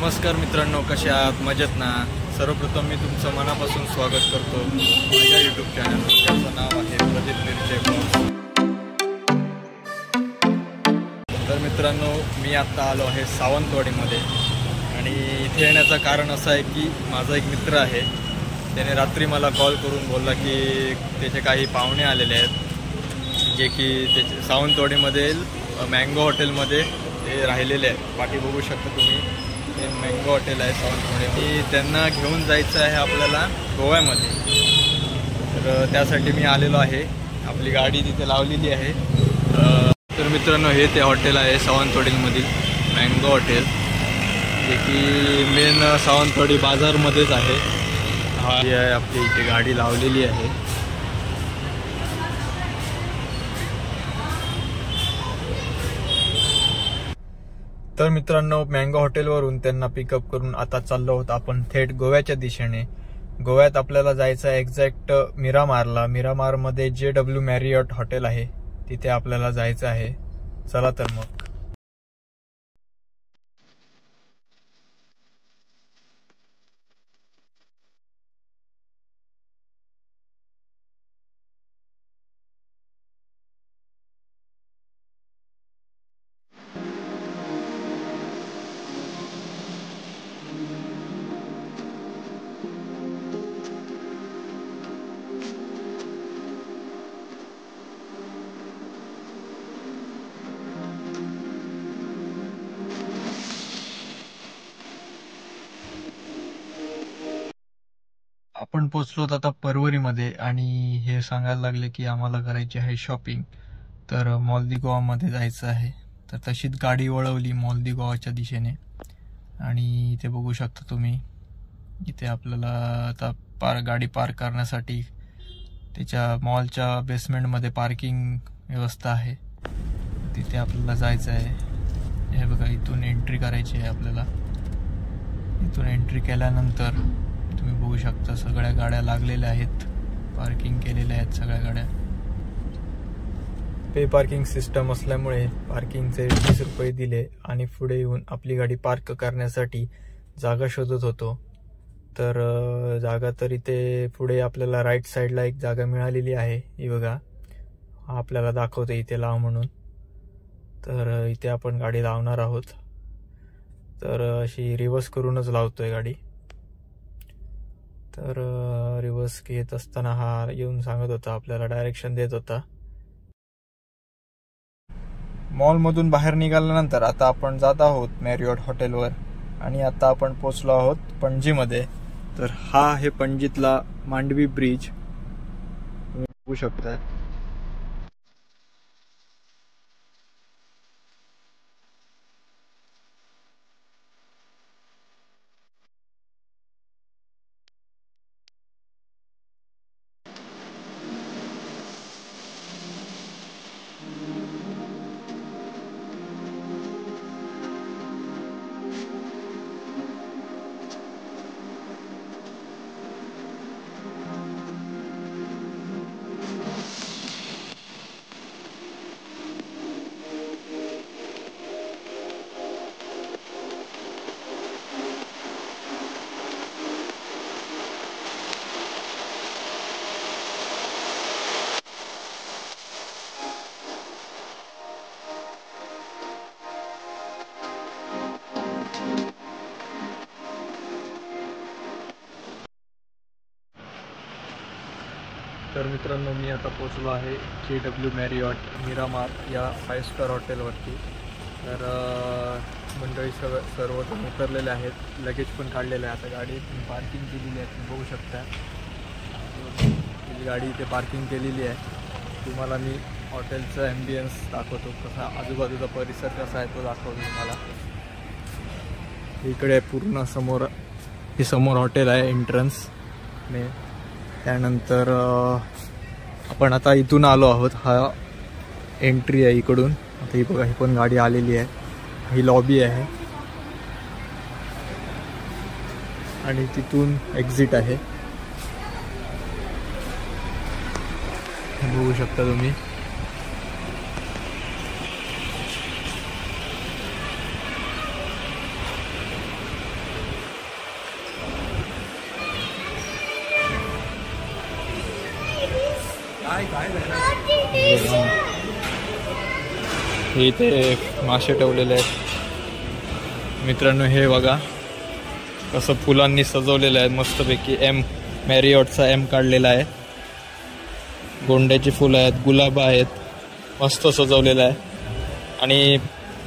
नमस्कार मित्रांनो, कसे आहात? मजेत ना? सर्वप्रथम मी तुमचं मनापासून स्वागत करतो माझ्या यूट्यूब चॅनल, ज्याचं नाव आहे प्रदीप मिरचे ब्लॉग्स. तर मित्रांनो, मी आत्ता आलो आहे सावंतवाडीमध्ये आणि इथे येण्याचं कारण असं आहे की माझा एक मित्र आहे, त्याने रात्री मला कॉल करून बोलला की त्याचे काही पाहुणे आलेले आहेत जे की त्याचे सावंतवाडीमधील मँगो हॉटेलमध्ये ते राहिलेले आहेत. पाठी बघू शकता तुम्ही, हे मँगो हॉटेल आहे सावंतवाडी. त्यांना घेऊन जायचं आहे आपल्याला गोव्यामध्ये. तर त्यासाठी मी आलेलो आहे, आपली गाडी तिथे लावलेली आहे. तर मित्रांनो, हे ते हॉटेल आहे सावंतवाडीमधील मँगो हॉटेल, जे की मेन सावंतवाडी बाजारमध्येच आहे. हा आहे आपली इथे गाडी लावलेली आहे. तर मित्रांनो, मँगो हॉटेलवरून त्यांना पिकअप करून आता चाललो आहोत आपण थेट गोव्याच्या दिशेने. गोव्यात आपल्याला जायचं आहे एक्झॅक्ट मिरामारला. मिरामारमध्ये JW मॅरियट हॉटेल आहे, तिथे आपल्याला जायचं आहे. चला तर मग. आपण पोचलोत आता परवरीमध्ये आणि हे सांगायला लागले की आम्हाला करायची आहे शॉपिंग. तर मॉल गोवामध्ये जायचं आहे. तर तशीच गाडी वळवली मॉल गोवाच्या दिशेने आणि इथे बघू शकता तुम्ही, इथे आपल्याला आता गाडी पार्क करण्यासाठी त्याच्या मॉलच्या बेसमेंटमध्ये पार्किंग व्यवस्था आहे, तिथे आपल्याला जायचं आहे. हे बघा, इथून एंट्री करायची आहे आपल्याला. इथून एंट्री केल्यानंतर तुम्ही बघू शकता सगळ्या गाड्या लागलेल्या आहेत, पार्किंग केलेल्या आहेत सगळ्या गाड्या. पे पार्किंग सिस्टम असल्यामुळे पार्किंगचे 20 रुपये दिले आणि पुढे येऊन आपली गाडी पार्क करण्यासाठी जागा शोधत होतो. तर जागा तर इथे पुढे आपल्याला राईट साईडला एक जागा मिळालेली आहे. ही बघा, आपल्याला दाखवते इथे लाव म्हणून. तर इथे आपण गाडी लावणार आहोत. तर अशी रिव्हर्स करूनच लावतोय गाडी. तर रिव्हर्स घेत असताना हा येऊन सांगत होता, आपल्याला डायरेक्शन देत होता. मॉलमधून बाहेर निघाल्यानंतर आता आपण जात आहोत मॅरियट हॉटेलवर आणि आता आपण पोचलो आहोत पणजीमध्ये. तर हा आहे पणजीतला मांडवी ब्रिज, तुम्ही बघू शकता. तर मित्रांनो, मी आता पोचलो आहे JW मॅरियट मिरामार या 5 स्टार हॉटेलवरती. तर मंडळी सर्वजण उतरलेले आहेत, लगेज पण काढलेलं आहे. आता गाडी पार्किंग केलेली आहे, तुम्ही बघू शकता. गाडी इथे पार्किंग केलेली आहे. तुम्हाला मी हॉटेलचं ॲम्बियन्स दाखवतो, कसा आजूबाजूचा परिसर कसा आहे तो दाखवतो तुम्हाला. इकडे पूर्ण समोर, हे समोर हॉटेल आहे एंट्रन्सने. त्यानंतर आपण आता इथून आलो आहोत, हा एंट्री आहे इकडून. आता ही बघा, ही पण गाडी आलेली आहे. ही लॉबी आहे आणि तिथून एक्झिट आहे, बघू शकता तुम्ही. हे इथे मासे ठेवलेले आहेत मित्रांनो. हे बघा कसं फुलांनी सजवलेलं आहे मस्तपैकी. मॅरिऑटचा एम काढलेला आहे. गोंड्याची फुलं आहेत, गुलाब आहेत, मस्त सजवलेलं आहे. आणि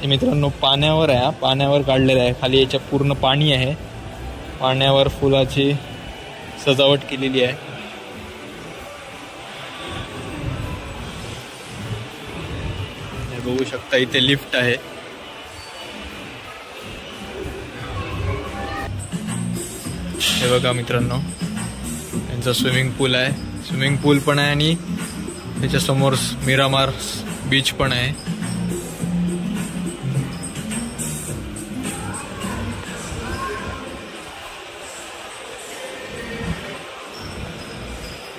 मित्रांनो पाण्यावर आहे, पाण्यावर काढलेलं आहे. खाली याच्या पूर्ण पाणी आहे, पाण्यावर फुलाची सजावट केलेली आहे. हे बघू शकता इथे लिफ्ट आहे. हे बघा मित्रांनो यांचा स्विमिंग पूल आहे. स्विमिंग पूल पण आहे आणि त्याच्यासमोर मिरामार बीच पण आहे.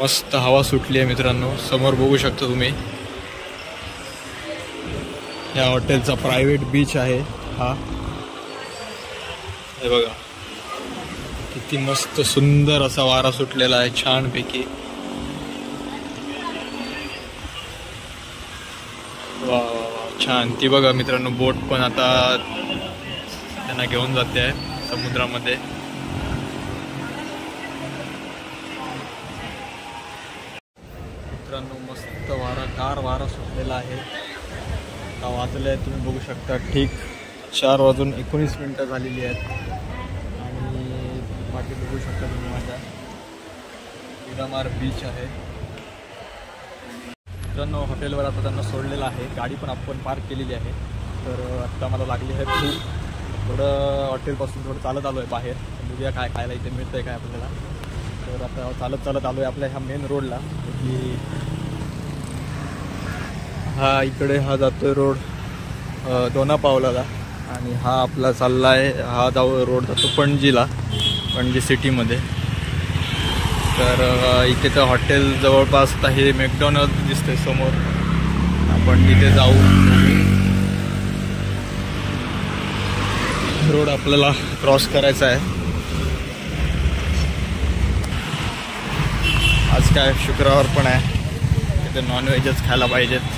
मस्त हवा सुटली आहे मित्रांनो. समोर बघू शकता तुम्ही या हॉटेलचा प्रायव्हेट बीच आहे हा. हे बघा किती मस्त सुंदर असा वारा सुटलेला आहे छानपैकी. वा छान. ती बघा मित्रांनो बोट पण आता त्यांना घेऊन जाते आहे समुद्रामध्ये. मित्रांनो मस्त वारा, गार वारा सुटलेला आहे. आता वाजले तुम्ही बघू शकता ठीक 4:19 झालेली आहेत. आणि बाकी बघू शकता तुम्ही माझ्या मिरामार बीच आहे. मित्रांनो हॉटेलवर आता त्यांना सोडलेलं आहे. गाडी पण आपण पार्क केलेली आहे. तर आत्ता मला लागली आहे भूक. थोडं हॉटेलपासून थोडं चालत आलो आहे बाहेर. बघूया काय खायला इथे मिळतं आहे काय आपल्याला. तर आता चालत आलो आहे आपल्या ह्या मेन रोडला. की हा इकडे हा जातोय रोड दोनापावलाला. आणि हा आपला चालला आहे, हा रोड जातो पणजीला, पणजी सिटीमध्ये. तर इथे तर हॉटेल जवळपास आता हे मॅकडॉनल्ड दिसतंय समोर. आपण तिथे जाऊ. रोड आपल्याला क्रॉस करायचा आहे. आज काय शुक्रवार पण आहे, तिथे नॉनव्हेजच खायला पाहिजेत.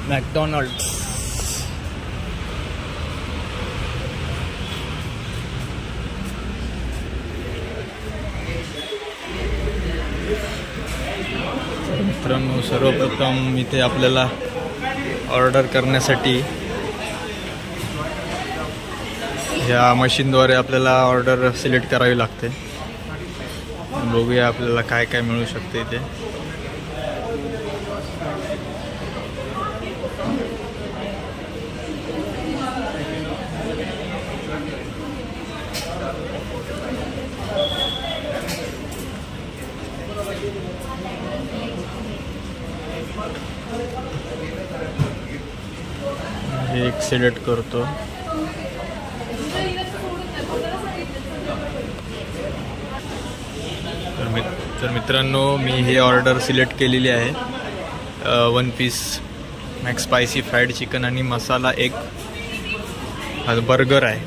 मॅकडॉनल्ड्स. मित्रांनो सर्वप्रथम इथे आपल्याला ऑर्डर करण्यासाठी ह्या मशीनद्वारे आपल्याला ऑर्डर सिलेक्ट करावी लागते. बघूया आपल्याला काय काय मिळू शकते इथे. एक सिलेक्ट करतो. तर मित्रांनो मी हे ऑर्डर सिलेक्ट केलेली आहे. 1 piece max spicy fried chicken आणि मसाला एक बर्गर आहे.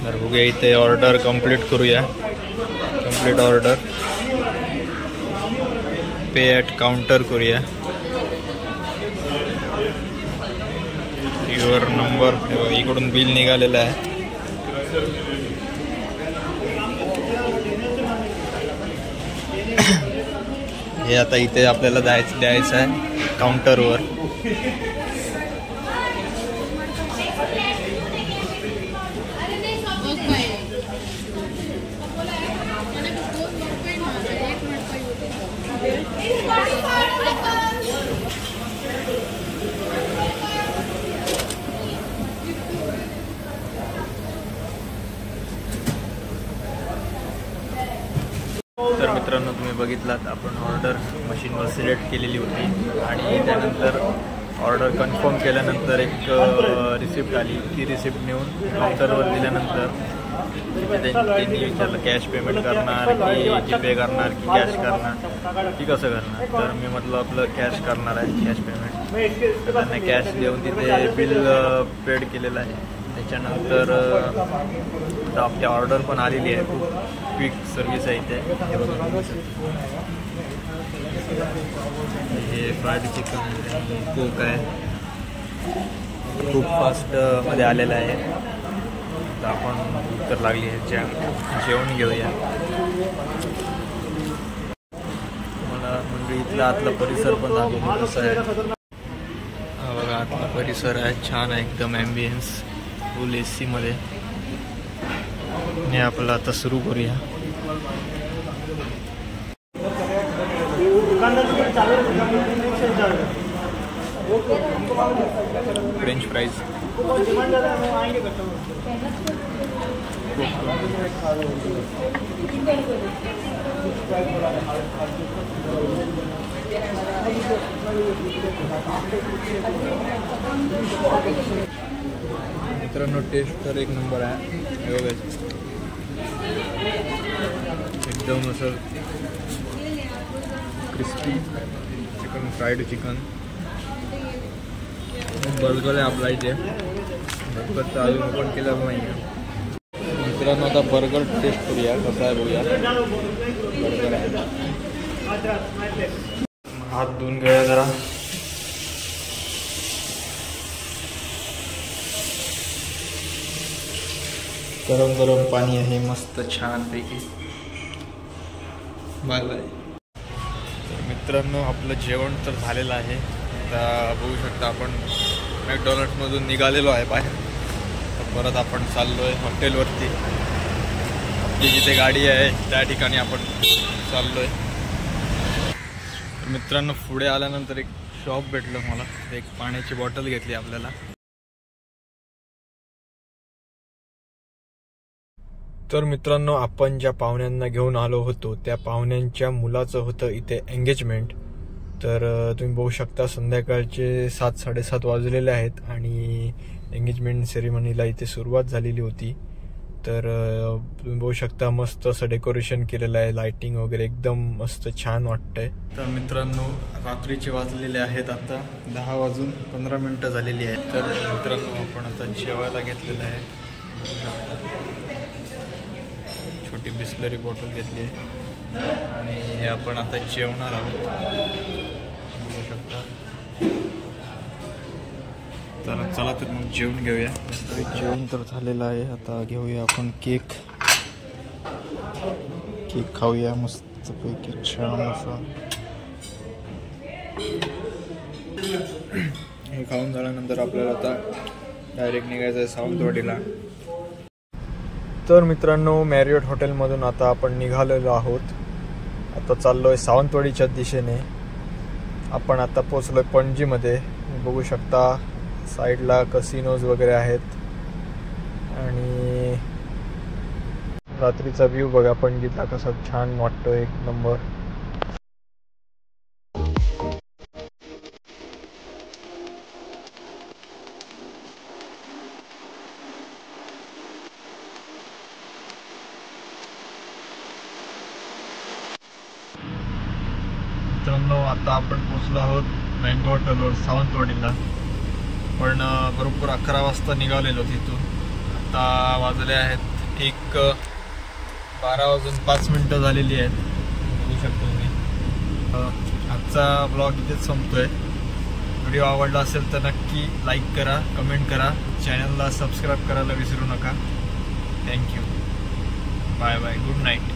तर बघूया इथे ऑर्डर कंप्लीट करूया. Complete order, pay at counter करूया. युअर नंबर, इकडून बिल निघालेलं आहे. हे आता इथे आपल्याला द्यायचं आहे काउंटरवर. तर मित्रांनो तुम्ही बघितलात आपण ऑर्डर मशीनवर सिलेक्ट केलेली होती आणि त्यानंतर ऑर्डर कन्फर्म केल्यानंतर एक रिसिप्ट आली. ती रिसिप्ट नेऊन काउंटरवर दिल्यानंतर त्यांनी विचारलं कॅश पेमेंट करणार की जीपे करणार की कॅश करणार की कसं करणार. तर मी म्हटलं आपलं कॅश करणार आहे, कॅश पेमेंट. तर त्यांना कॅश देऊन तिथे बिल पेड केलेलं आहे त्याच्यानंतर आपली ऑर्डर पण आलेली आहे. खूप क्विक सर्विस आहे इथे. हे बघा, हे फ्राईड चिकन कोक आहे, खूप फास्ट मध्ये आलेलं आहे. तर आपण तर लागली आहे जेवण घेऊया. मला म्हणजे इथला आतला परिसर पण दाखवतो कसं आहे. हा बघा, आतला परिसर आहे, छान आहे एकदम, ॲम्बियन्स फुल AC मध्ये. आणि आपलं आता सुरू करूया. फ्रेंच फ्राइज, मित्रांनो टेस्ट तर एक नंबर आहे. एकदम असं crispy chicken, fried chicken. Burger आहे आपला इथे. बर्गरचं अजून ओपन केलं नाही आहे. मित्रांनो आता बर्गर टेस्ट करूया कसा आहे बघूया. बर्गर आहे, हात धुवून घेऊया जरा. गरम गरम पाणी आहे मस्त छानपैकी. Bye bye. मित्रांनो आपलं जेवण तर झालेलं आहे. आता बघू शकता आपण मॅकडॉनल्ड्समधून निघालेलो आहे बाहेर. तर परत आपण चाललो आहे हॉटेलवरती. आपली जिथे गाडी आहे त्या ठिकाणी आपण चाललो आहे. मित्रांनो पुढे आल्यानंतर एक शॉप भेटलं मला. एक पाण्याची बॉटल घेतली आपल्याला. तर मित्रांनो आपण ज्या पाहुण्यांना घेऊन आलो होतो त्या पाहुण्यांच्या मुलाचं होतं इथे एंगेजमेंट. तर तुम्ही बघू शकता संध्याकाळचे 7-7:30 वाजलेले आहेत आणि एंगेजमेंट सेरेमनीला इथे सुरुवात झालेली होती. तर तुम्ही बघू शकता मस्त असं डेकोरेशन केलेलं आहे, लाइटिंग वगैरे एकदम मस्त छान वाटतंय. तर मित्रांनो रात्रीचे वाजलेले आहेत आता 10:15 झालेली आहेत. तर मित्रांनो आपण आता जेवायला घेतलेलं आहे. छोटी बिस्लरी बॉटल घेतली आहे आणि आपण आता जेवणार आहोत बघू शकता. तर चला तर मग जेवण घेऊया. जेवण तर झालेलं आहे. आता घेऊया आपण केक खाऊया मस्तपैकी छान असा. हे खाऊन झाल्यानंतर आपल्याला आता डायरेक्ट निघायचं आहे सावंतवाडीला. तर मित्रांनो मॅरियट हॉटेलमधून आता आपण निघालेलो आहोत. आता चाललो आहे सावंतवाडीच्या दिशेने. आपण आता पोचलो आहे पणजीमध्ये. बघू शकता साईडला कसिनोज वगैरे आहेत आणि रात्रीचा व्ह्यू बघा पणजीतला कसा छान वाटतो, एक नंबर. मित्रांनो आता आपण पोचलो आहोत मँगो हॉटेलवर सावंतवाडीला. पण बरोबर 11 वाजता निघालेलो तिथून. आता वाजले आहेत एक 12:05 झालेली आहेत बघू शकतो मी. आजचा ब्लॉग इथेच संपतोय. व्हिडिओ आवडला असेल तर नक्की लाईक करा, कमेंट करा, चॅनलला सबस्क्राईब करायला विसरू नका. Thank you. Bye bye. Good night.